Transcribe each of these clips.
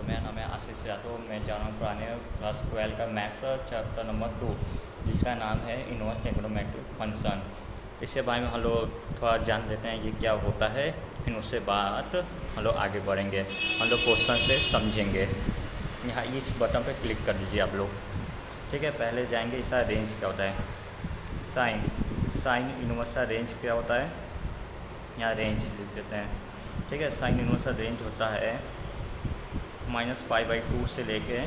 मेरा नाम है आशीष यादव। मैं जा रहा हूँ पुराने क्लास 12 का मैथ्स चैप्टर नंबर 2, जिसका नाम है इनवर्स ट्रिग्नोमेट्रिक फंक्शन। इसके बारे में हम लोग थोड़ा जान लेते हैं ये क्या होता है, फिर उससे बाद हम लोग आगे बढ़ेंगे, हम लोग क्वेश्चन से समझेंगे। यहाँ इस बटन पर क्लिक कर दीजिए आप लोग। ठीक है, पहले जाएंगे इसका रेंज क्या होता है। साइन इनवर्स का रेंज क्या होता है, यहाँ रेंज लिख देते हैं। ठीक है, साइन इनवर्स का रेंज होता है -π/2 से लेके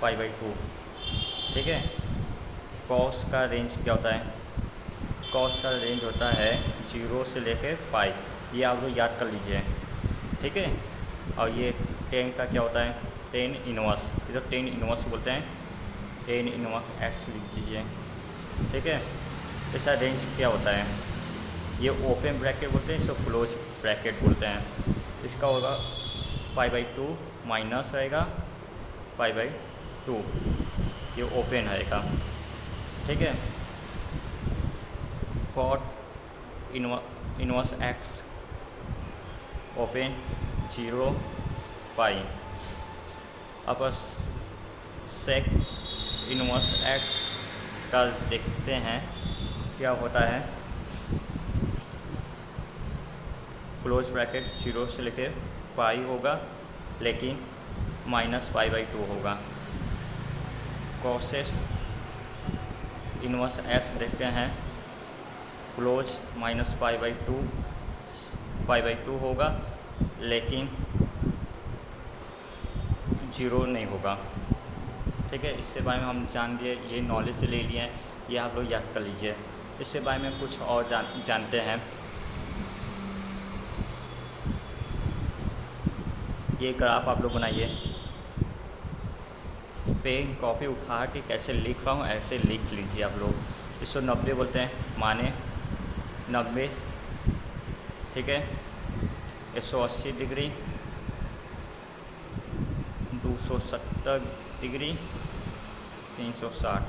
π/2। ठीक है, कॉस का रेंज क्या होता है, कॉस का रेंज होता है 0 से लेके पाई। ये आप लोग याद कर लीजिए। ठीक है, और ये टेन का क्या होता है, टेन इनवर्स, इधर टेन इनवर्स बोलते हैं, टेन इनवर्स एस लिख दीजिए। ठीक है, इसका रेंज क्या होता है, ये ओपन ब्रैकेट बोलते हैं, इसको क्लोज ब्रैकेट बोलते हैं। इसका होगा π/2 माइनस रहेगा π/2, ये ओपन रहेगा। ठीक है, कॉट इनवर्स एक्स ओपन 0 पाई। अब सेक इनवर्स एक्स का देखते हैं क्या होता है। क्लोज ब्रैकेट 0 से लेके पाई होगा, लेकिन -π/2 होगा। कॉसेस इनवर्स एस देखते हैं, क्लोज -π/2 होगा, लेकिन 0 नहीं होगा। ठीक है, इसके बारे में हम जान लिए, ये नॉलेज से ले लिए हैं, ये आप लोग याद कर लीजिए। इसके बारे में कुछ और जानते हैं। ये ग्राफ आप लोग बनाइए, पेन कॉपी उठा के कैसे लिख रहा हूँ ऐसे लिख लीजिए आप लोग। 190 बोलते हैं, माने 90। ठीक है, 180 डिग्री, 270 डिग्री, 360।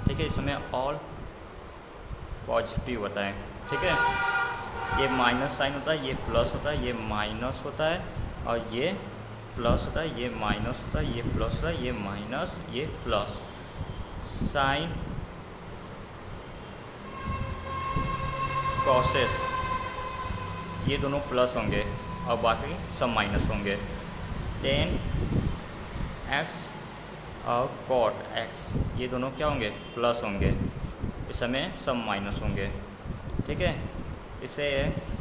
ठीक है, इसमें ऑल पॉजिटिव होता है। ठीक है, ये माइनस साइन होता है, ये प्लस होता है, ये माइनस होता है, और ये प्लस होता है, ये माइनस होता है, ये प्लस होता है, ये माइनस, ये प्लस। साइन कॉसेस ये दोनों प्लस होंगे और बाकी सब माइनस होंगे। टेन एक्स और कॉट एक्स ये दोनों क्या होंगे, प्लस होंगे, इस समय सब माइनस होंगे। ठीक है, इसे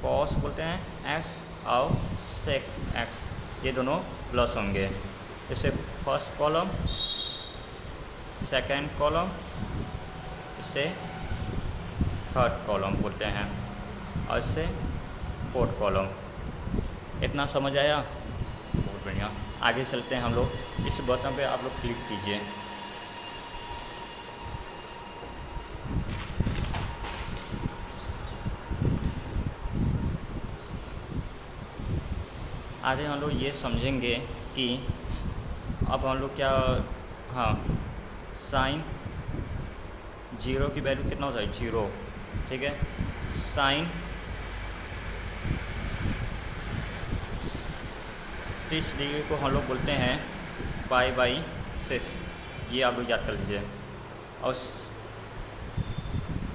कॉस बोलते हैं एक्स, और सेक एक्स ये दोनों प्लस होंगे। इसे फर्स्ट कॉलम, सेकंड कॉलम, इसे थर्ड कॉलम बोलते हैं, और इसे फोर्थ कॉलम। इतना समझ आया, बहुत बढ़िया। आगे चलते हैं हम लोग। इस बटन पे आप लोग क्लिक कीजिए। आगे हम लोग ये समझेंगे कि अब हम लोग क्या, हाँ, साइन 0 की वैल्यू कितना होता है, 0। ठीक है, साइन 30 डिग्री को हम लोग बोलते हैं π/6, ये आप लोग याद कर लीजिए। और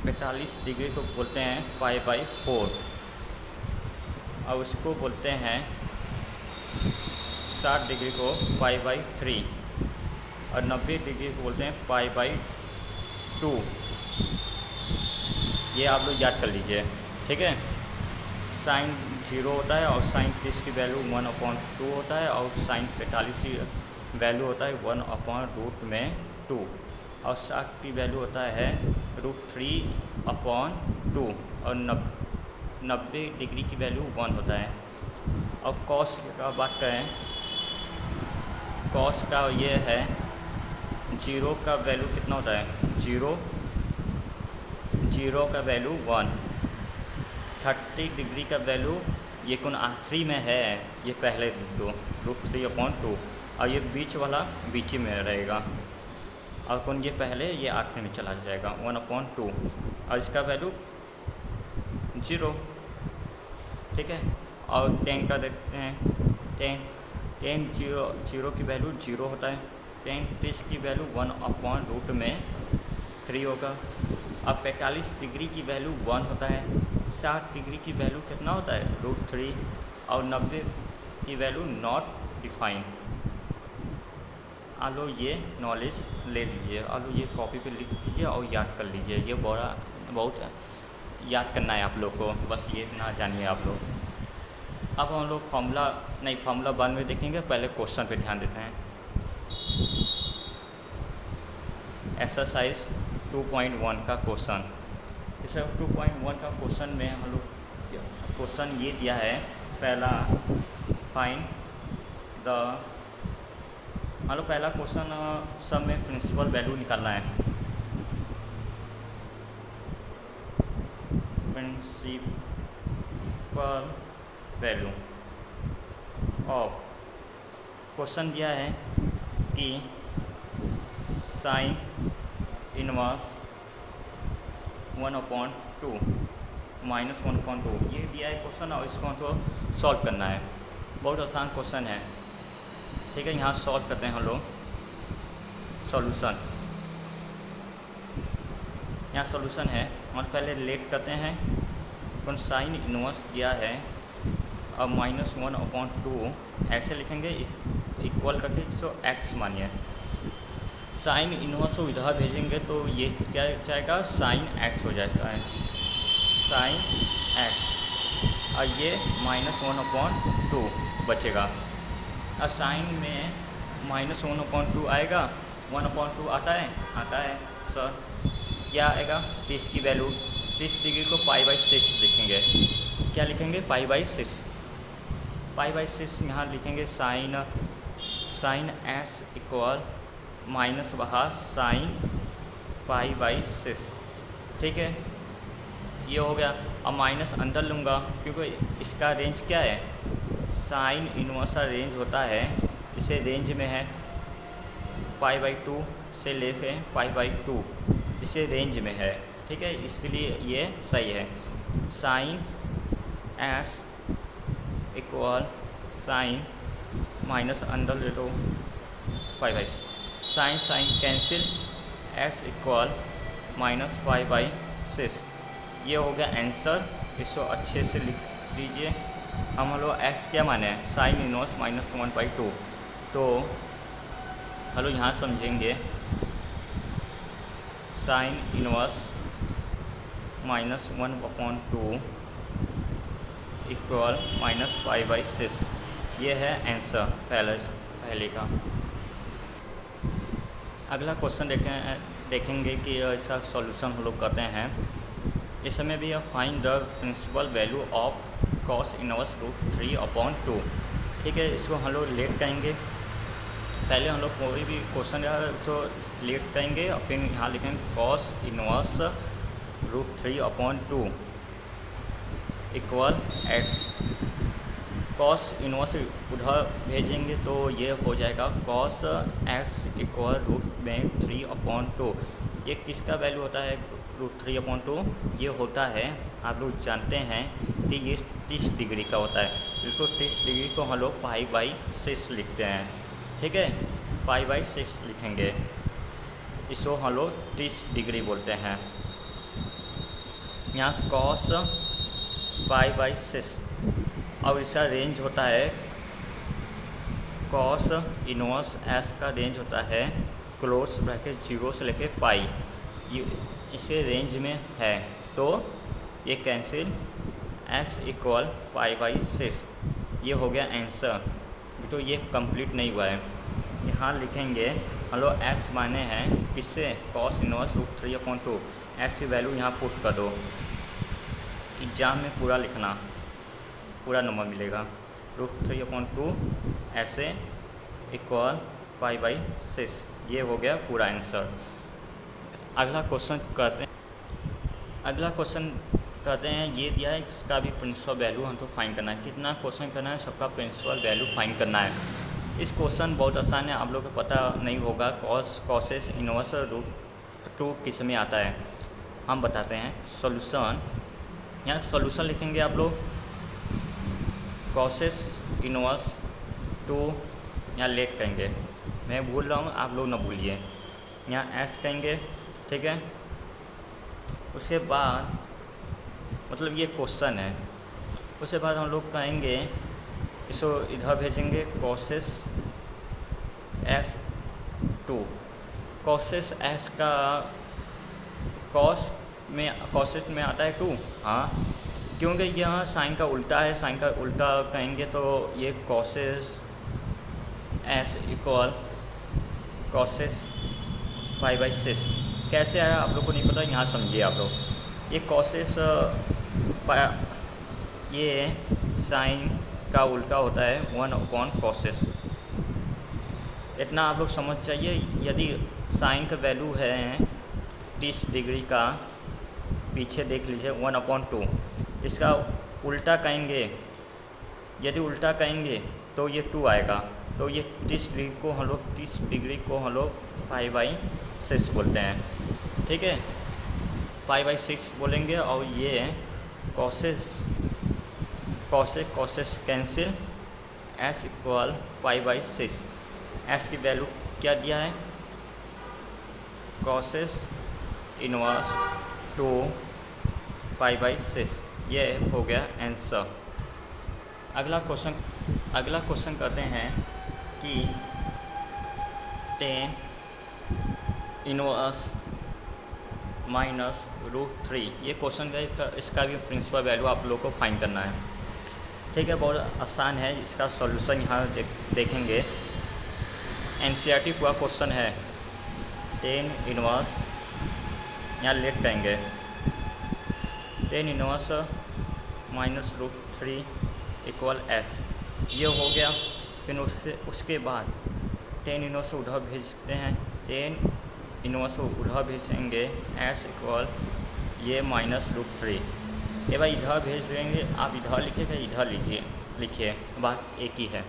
45 डिग्री को बोलते हैं π/4, और उसको बोलते हैं 60 डिग्री को π/3, और 90 डिग्री को बोलते हैं π/2। ये आप लोग याद कर लीजिए। ठीक है, साइन 0 होता है, और साइन 30 की वैल्यू 1/2 होता है, और साइन 45 की वैल्यू होता है 1/√2, और 60 की वैल्यू होता है √3/2, और 90 डिग्री की वैल्यू 1 होता है। और कॉस का बात करें, कॉस का ये है 0 का वैल्यू कितना होता है, 0 का वैल्यू 1। 30 डिग्री का वैल्यू ये कौन आखिरी में है, ये पहले दो √3/2, और ये बीच वाला बीच में रहेगा, और कौन ये पहले, ये आखिरी में चला जाएगा 1/2, और इसका वैल्यू 0। ठीक है, और 10 का देखते हैं, 10 टेन जीरो की वैल्यू 0 होता है, टेन 30 की वैल्यू 1/√3 होगा। अब 45 डिग्री की वैल्यू 1 होता है, 60 डिग्री की वैल्यू कितना होता है √3, और 90 की वैल्यू नॉट डिफाइन। आप लोग ये नॉलेज ले लीजिए, आप लोग ये कॉपी पे लिख लीजिए और याद कर लीजिए। ये बहुत याद करना है आप लोग को, बस ये ना जानिए आप लोग। अब हम लोग फार्मूला 1 में देखेंगे, पहले क्वेश्चन पे ध्यान देते हैं। एक्सरसाइज 2.1 का क्वेश्चन। इस 2.1 का क्वेश्चन में हम लोग क्वेश्चन ये दिया है, पहला फाइंड द, हम लोग पहला क्वेश्चन सब में प्रिंसिपल वैल्यू निकालना है। प्रिंसिपल वैल्यू ऑफ, क्वेश्चन दिया है कि साइन इनवर्स 1/2 -1/2, ये दिया है क्वेश्चन और इसको तो सॉल्व करना है। बहुत आसान क्वेश्चन है, ठीक है। यहाँ सॉल्व करते हैं हम लोग सॉल्यूशन। यहाँ सॉल्यूशन है, हम पहले लेट करते हैं। कौन साइन इनवर्स दिया है, अब -1/2 ऐसे लिखेंगे, इक्वल करके इसको x मानिए। साइन इनवर्स को इधर भेजेंगे तो ये क्या जाएगा, साइन x हो जाएगा, साइन x, और ये -1/2 बचेगा। और साइन में -1/2 आएगा, 1/2 आता है सर, क्या आएगा 30 की वैल्यू, 30 डिग्री को π/6 लिखेंगे। क्या लिखेंगे, π/6, π/6 यहाँ लिखेंगे। साइन s इक्वल माइनस बाहर साइन π/6, ठीक है। ये हो गया। अब माइनस अंदर लूँगा क्योंकि इसका रेंज क्या है, साइन इनवर्स का रेंज होता है, इसे रेंज में है π/2 से लेके π/2, इसे रेंज में है, ठीक है। इसके लिए ये सही है। Sine s equal sine minus अंदर ले लो π/6, साइन कैंसिल, s इक्वल -π/6। ये हो गया आंसर, इसको अच्छे से लिख लीजिए। हम लोग x क्या माने हैं, साइन इनवर्स -1/2, तो हम लोग यहाँ समझेंगे साइन इनवर्स -1/2 इक्वल -π/6। ये है आंसर पहले का। अगला क्वेश्चन देखेंगे कि इसका सॉल्यूशन हम लोग करते हैं। इसमें भी find the principal value of cos inverse √3/2, ठीक है। इसको हम लोग लेट करेंगे, पहले हम लोग कोई भी क्वेश्चन है उसको लेट करेंगे और फिर यहाँ लिखेंगे cos inverse √3/2 equal s। Cos inverse उधर भेजेंगे तो ये हो जाएगा कॉस s इक्वल √3/2। ये किसका वैल्यू होता है, √3/2, ये होता है, आप लोग जानते हैं कि ये 30 डिग्री का होता है। बिल्कुल 30 डिग्री को हम लोग π/6 लिखते हैं, ठीक है, π/6 लिखेंगे, इसको हम लोग 30 डिग्री बोलते हैं। यहाँ कॉस π/6, अब इसका रेंज होता है, कॉस इनवर्स s का रेंज होता है क्लोज ब्रैकेट 0 से लेके पाई, ये इसे रेंज में है, तो ये कैंसिल, s इक्वल π/6, ये हो गया आंसर। तो ये कंप्लीट नहीं हुआ है, यहाँ लिखेंगे हम लोग s माने हैं किससे, कॉस इनवर्स √3/2, s की वैल्यू यहाँ पुट कर दो। एग्जाम में पूरा लिखना, पूरा नंबर मिलेगा। √3/2 ऐसे इक्वल π/6, ये हो गया पूरा आंसर। अगला क्वेश्चन करते हैं, ये दिया है इसका भी प्रिंसिपल वैल्यू हमको फाइंड करना है। कितना क्वेश्चन करना है, सबका प्रिंसिपल वैल्यू फाइंड करना है। इस क्वेश्चन बहुत आसान है, आप लोग को पता नहीं होगा कॉसेस इनवर्स √2 किस में आता है, हम बताते हैं। सॉल्यूशन, यहाँ सॉल्यूशन लिखेंगे आप लोग, कॉसेस इनवर्स टू, यहाँ लेट कहेंगे, मैं भूल रहा हूँ आप लोग ना भूलिए, यहाँ एस कहेंगे, ठीक है। उसके बाद मतलब ये क्वेश्चन है, उसके बाद हम लोग कहेंगे इसको इधर भेजेंगे cosec S two. Cosec S का कॉसेस में आता है टू, हाँ, क्योंकि यहाँ साइन का उल्टा है, साइन का उल्टा कहेंगे तो ये कॉसेस एस इक्वल कॉसेस 5/6। कैसे आया आप लोग को नहीं पता, यहाँ समझिए आप लोग। ये कॉसेस ये साइन का उल्टा होता है 1/cos। इतना आप लोग समझ चाहिए। यदि साइन का वैल्यू है 30 डिग्री का, पीछे देख लीजिए 1/2, इसका उल्टा कहेंगे, यदि उल्टा कहेंगे तो ये 2 आएगा। तो ये 30 डिग्री को हम लोग 5/6 बोलते हैं, ठीक है, 5/6 बोलेंगे। और ये causes cancel, S equal 5/6। S की वैल्यू क्या दिया है, कॉसेस इनवर्स 2 5/6। ये हो गया आंसर। अगला क्वेश्चन करते हैं कि tan इनवर्स -√3। ये क्वेश्चन का इसका भी प्रिंसिपल वैल्यू आप लोग को फाइंड करना है, ठीक है। बहुत आसान है, इसका सॉल्यूशन यहाँ देखेंगे। एनसीईआरटी पूरा क्वेश्चन है। tan इनवर्स, यहाँ लेट कहेंगे, tan इनवर्स -√3 इक्वल एस, ये हो गया। फिर उसके बाद tan इनवर्स को उधर भेज सकते हैं, tan इनवर्स को उधर भेजेंगे, एस इक्वल ये -√3। ये भाई इधर भेज देंगे, आप इधर लिखिएगा, इधर लिखिए, बात एक ही है।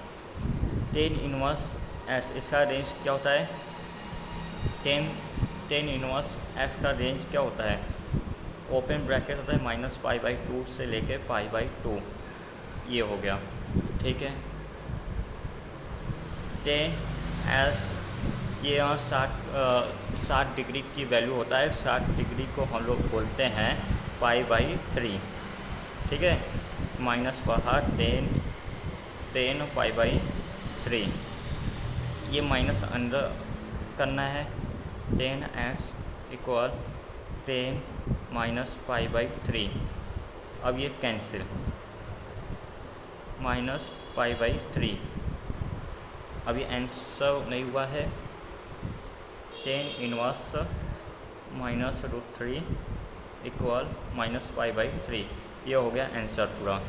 tan इनवर्स एस, इसका रेंज क्या होता है, tan इनवर्स एस का रेंज क्या होता है, ओपन ब्रैकेट होता है -π/2 से लेके π/2, ये हो गया, ठीक है। tan एस ये यहाँ 60 डिग्री की वैल्यू होता है, 60 डिग्री को हम लोग बोलते हैं π/3, ठीक है, माइनस बाहर tan π/3, ये माइनस अंडर करना है, tan एस इक्वल tan -π/3। अब ये कैंसिल, -π/3। अभी आंसर नहीं हुआ है, tan इनवर्स -√3 इक्वल -π/3, ये हो गया आंसर पूरा,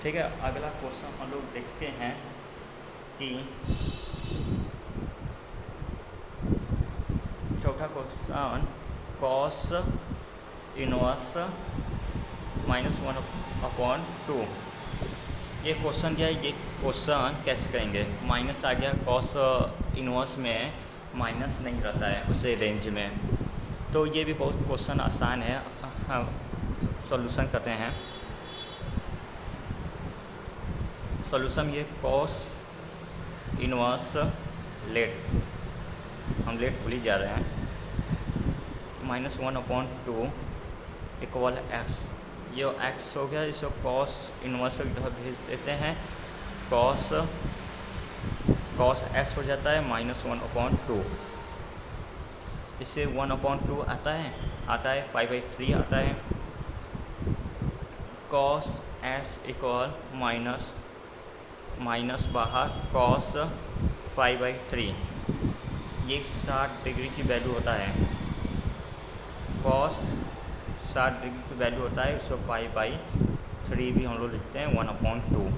ठीक है। अगला क्वेश्चन हम लोग देखते हैं कि चौथा क्वेश्चन, कॉस इनवर्स -1/2। ये क्वेश्चन दिया है, ये क्वेश्चन कैसे करेंगे। माइनस आ गया, कॉस इनवर्स में माइनस नहीं रहता है उसे रेंज में, तो ये भी बहुत क्वेश्चन आसान है। सॉल्यूशन करते हैं। सॉल्यूशन ये कॉस इनवर्स लेट, हम लेट भूल ही जा रहे हैं, -1/2 इक्वल एक्स, ये एक्स हो गया। इसको कॉस इनवर्स इधर भेज देते हैं, कॉस एस हो जाता है -1/2, इससे 1/2 आता है π/3 आता है। कॉस एस इक्वल माइनस बाहर कॉस π/3, ये 60 डिग्री की वैल्यू होता है, कॉस 60 डिग्री की वैल्यू होता है, इसको π/3 भी हम लोग लिखते हैं 1/2,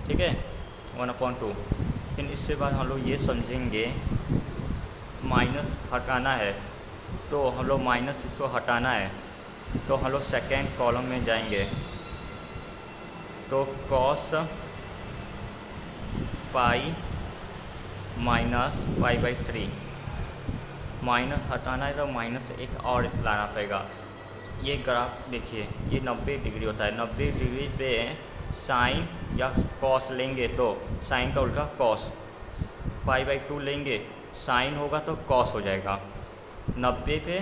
ठीक है, 1/2। फिर इससे बाद हम लोग ये समझेंगे माइनस हटाना है, तो हम लोग माइनस इसको हटाना है, तो हम लोग सेकेंड कॉलम में जाएंगे, तो कॉस पाई माइनस π/3, माइनस हटाना है तो माइनस एक और लाना पड़ेगा। ये ग्राफ देखिए, ये 90 डिग्री होता है, 90 डिग्री पे साइन या कॉस लेंगे तो साइन का उल्टा कॉस, पाई/2 लेंगे साइन होगा तो कॉस हो जाएगा। 90 पे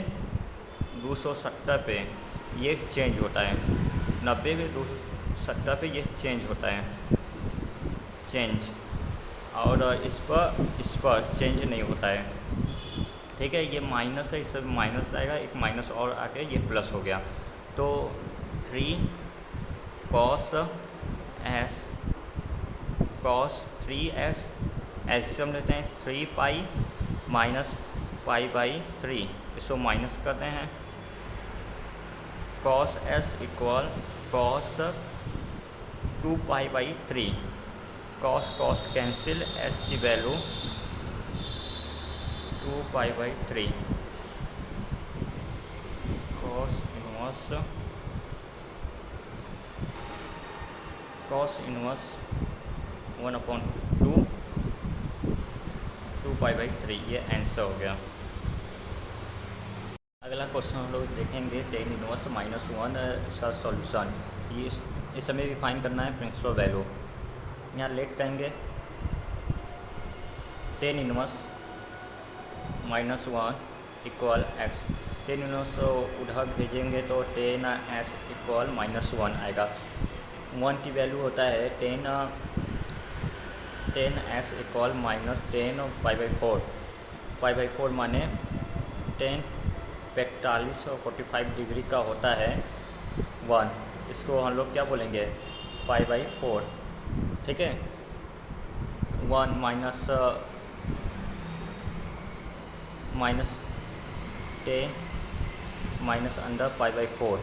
270 पे ये चेंज होता है, 90 पे 270 पे ये चेंज होता है, चेंज, और इस पर चेंज नहीं होता है। ठीक है, ये माइनस है, इससे माइनस आएगा, एक माइनस और आके ये प्लस हो गया। तो 3 cos s ऐसे हम लेते हैं 3 पाई माइनस पाई/3, इसको माइनस करते हैं। cos s equal cos 2 पाई/3, cos cancel, s की वैल्यू 2 पाई/3, cos इनवर्स 1/2 2 पाई/3, ये आंसर हो गया। अगला क्वेश्चन हम लोग देखेंगे tan इनवर्स -1, इसका सॉल्यूशन। ये इस समय भी फाइंड करना है प्रिंसिपल वैल्यू। यहाँ लेट करेंगे tan inverse -1 equal x, tan inverse उधर भेजेंगे तो tan s इक्वल -1 आएगा। 1 की वैल्यू होता है tan s इक्वल -10 पाई/4, पाई/4 माने tan 45 और 45 डिग्री का होता है 1, इसको हम लोग क्या बोलेंगे पाई/4। ठीक है, 1 minus 10 minus under pi,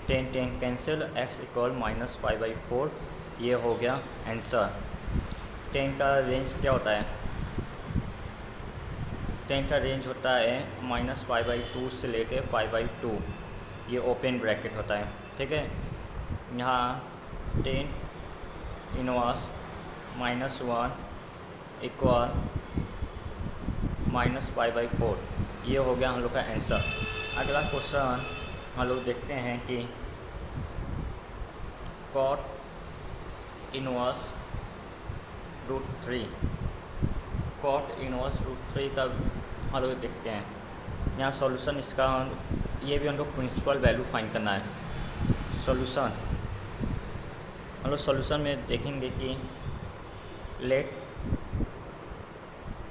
10 cancel, x equal -pi, ये हो गया आंसर। 10 का रेंज क्या होता है? 10 का रेंज होता है -पाई/2 से लेके पाई/2, ये ओपन ब्रैकेट होता है। ठीक है, यहाँ tan इनवर्स -1 इक्वल -पाई/4, ये हो गया हम लोग का आंसर। अगला क्वेश्चन हम लोग देखते हैं कि cot इनवर्स √3, cot इनवर्स √3 का हम लोग देखते हैं। यहाँ सॉल्यूशन इसका, ये भी हम लोग प्रिंसिपल वैल्यू फाइंड करना है। सॉल्यूशन हम लोग सॉल्यूशन में देखेंगे कि let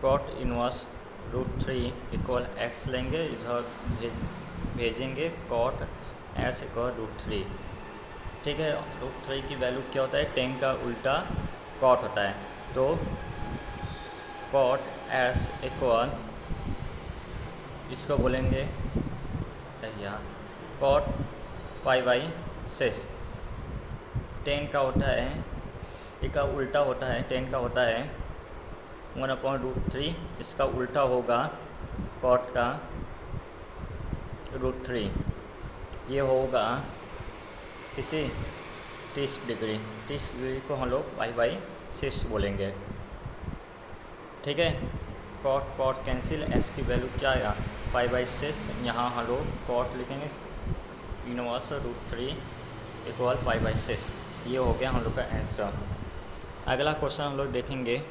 cot inverse √3 equal x लेंगे, इधर भेजेंगे cot s इक्वल √3। ठीक है, √3 की वैल्यू क्या होता है? tan का उल्टा cot होता है, तो cot s इक्वल, इसको बोलेंगे यहाँ cot पाई/6, tan का होता है, इसका उल्टा होता है, tan का होता है 1/√3, इसका उल्टा होगा cot का √3, ये होगा किसी 30 डिग्री, 30 डिग्री को हम लोग पाई/6 बोलेंगे। ठीक है, cot कैंसिल, s की वैल्यू क्या आएगा पाई/6, यहाँ हम लोग cot लिखेंगे इनवर्स √3 इक्वल पाई/6, ये हो गया हम लोग का आंसर। अगला क्वेश्चन हम लोग देखेंगे,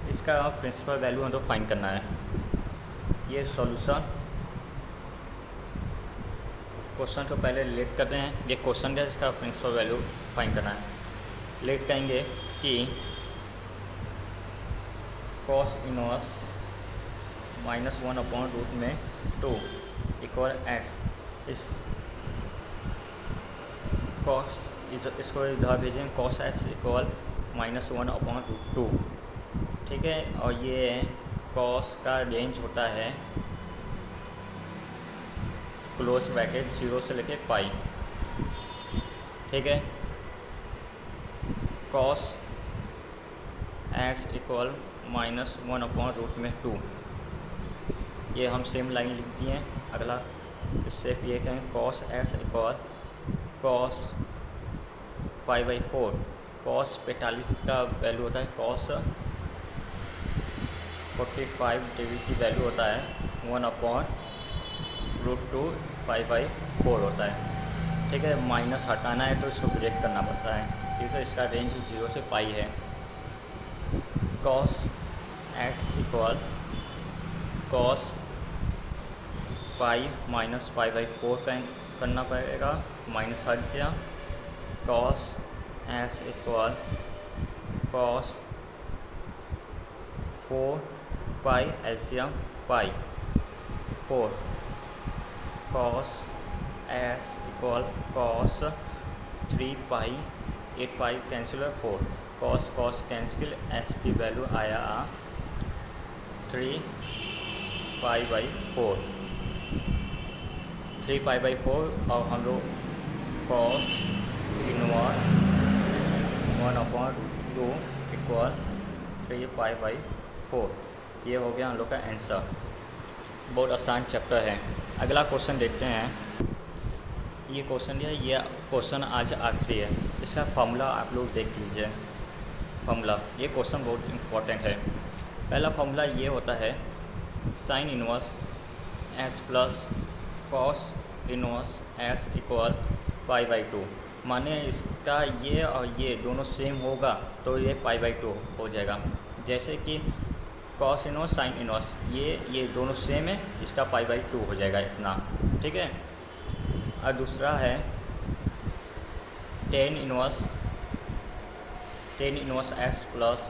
इसका प्रिंसिपल वैल्यू हम लोग फाइंड करना है। ये सॉल्यूशन, क्वेश्चन तो पहले लेट करते हैं, ये क्वेश्चन का इसका प्रिंसिपल वैल्यू फाइंड करना है। लेट कहेंगे कि cos इनवर्स -1/√2 इक्वल x, इस cos, इसको इधर भेजेंगे cos s इक्वल -1/√2। ठीक है, और ये cos का रेंज होता है क्लोज ब्रैकेट 0 से लेके पाई। ठीक है, cos s इक्वल -1/√2, ये हम सेम लाइन लिख दिए हैं। अगला स्टेप ये कहें cos s equal cos पाई/4, cos 45 का वैल्यू होता है, cos 45 डिग्री की वैल्यू होता है 1/√2 पाई/4 होता है। ठीक है, माइनस हटाना है तो इसको ब्रेक करना पड़ता है। ठीक है, इसका रेंज 0 से पाई है। Cos x equal cos pi minus pi by 4 करना पड़ेगा, माइनस हट गया। कॉस एक्स इक्वल कॉस 4 पाई एलसीएम पाई 4, कॉस एस इक्वल कॉस 3 पाई 8 पाई कैंसिल है 4, कॉस कॉस कैंसिल, एस की वैल्यू आया 3 पाई बाई 4, 3 पाई बाई 4। और हम लोग cos inverse 1/2 equal 3 pi by 4। ये हो गया हम लोग का आंसर। बहुत आसान चैप्टर है। अगला क्वेश्चन देखते हैं। ये क्वेश्चन है, ये क्वेश्चन आज आखिरी है। इसका फॉर्मूला आप लोग देख लीजिए। फॉर्मूला, ये क्वेश्चन बहुत इम्पोर्टेंट है। पहला फॉर्मूला ये होता है sine inverse S plus cos inverse S equal pi by 2। माने इसका ये और ये दोनों सेम होगा तो ये पाई बाई 2 हो जाएगा। जैसे कि कॉस इनवर्स साइन इनवर्स ये दोनों सेम है, इसका पाई बाई 2 हो जाएगा इतना। ठीक है। और दूसरा है tan inverse S plus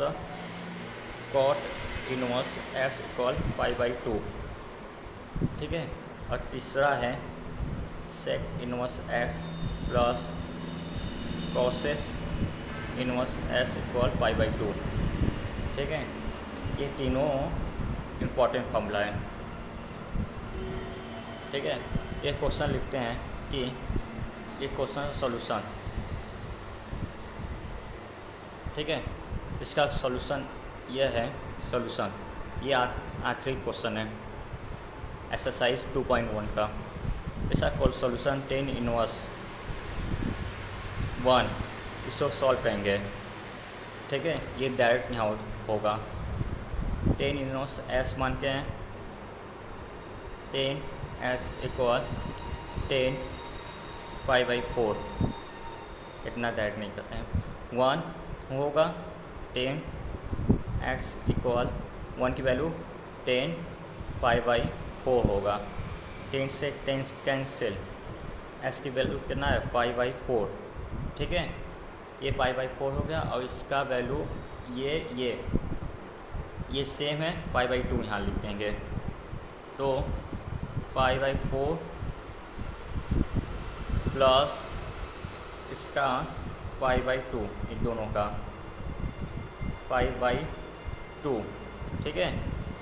cot inverse S equal pi by 2। ठीक है। और तीसरा है sec inverse S plus cosec inverse S equal pi by 2। ठीक है। ये तीनों इम्पॉर्टेंट फॉर्मूला है। ठीक है। ये क्वेश्चन लिखते हैं कि ये क्वेश्चन सॉल्यूशन। ठीक है। इसका सॉल्यूशन ये है। सॉल्यूशन ये आखिरी क्वेश्चन है एक्सरसाइज 2.1 का। इसका सॉल्यूशन टेन इनवर्स 1, इसको सॉल्व करेंगे। ठीक है। ये डायरेक्ट यहाँ होगा। टेन इनवर्स एस मान के हैं, ten S equal 10 pi by 4। इतना डायरेक्ट नहीं करते हैं। 1 होगा 10 एक्स इक्वल 1 की वैल्यू 10 पाई बाई 4 होगा। 10 से 10 कैंसिल, एस की वैल्यू कितना है पाई बाई 4। ठीक है। ये पाई बाई 4 हो गया। और इसका वैल्यू ये सेम है, पाई बाई 2 यहाँ लिख देंगे। तो पाई बाई 4 प्लस इसका पाई बाई 2, इन दोनों का पाई बाई 2। ठीक है।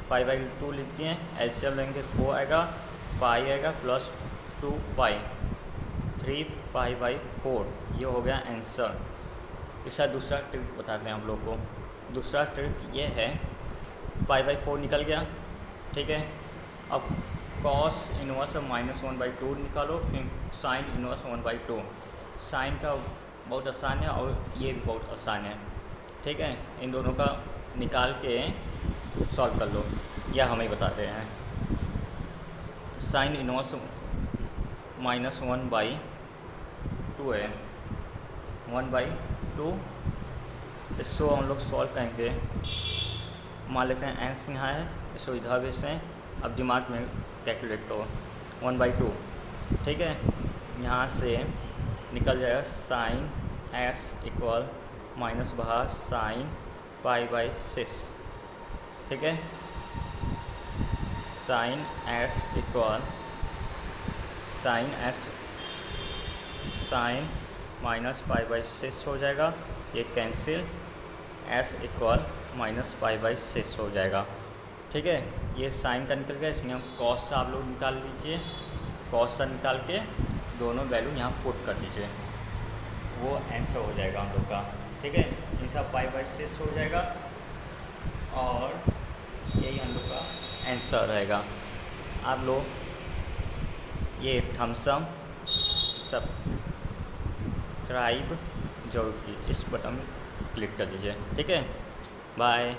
पाई बाई 2 लिख दिए। एलसीएम लेंगे 4 आएगा, पाई आएगा प्लस 2 पाई, 3 पाई बाई 4। ये हो गया आंसर। इसका दूसरा ट्रिक बताते हैं हम लोग को। दूसरा ट्रिक ये है, पाई बाई 4 निकल गया। ठीक है। अब कॉस इनवर्स -1/2 निकालो, फिर साइन इनवर्स 1/2। साइन का बहुत आसान है और ये भी बहुत आसान है। ठीक है। इन दोनों का निकाल के सॉल्व कर लो, या हम ही बताते हैं। साइन इनवर्स -1/2 है, 1/2। इसको हम लोग सॉल्व करेंगे। मान लेते हैं एंस यहाँ है, इसको इधर भेजते हैं। अब दिमाग में कैलकुलेट करो 1/2। ठीक है। यहाँ से निकल जाएगा साइन एस इक्वल माइनस बाहर साइन पाई बाई 6। ठीक है। Sine S equal sine minus pi by 6 हो जाएगा। ये cancel, S equal minus pi by 6 हो जाएगा। ठीक है। ये साइन का निकल गया, इसलिए हम कॉस से आप लोग निकाल लीजिए। कॉस से निकाल के दोनों वैल्यू यहाँ पुट कर दीजिए, वो आंसर हो जाएगा हम लोग का। ठीक है। इनसा पाई बाई 6 हो जाएगा और यही हम लोग का आंसर रहेगा। आप लोग ये थम्सअप सब्सक्राइब जरूर की, इस बटन में क्लिक कर दीजिए। ठीक है। बाय।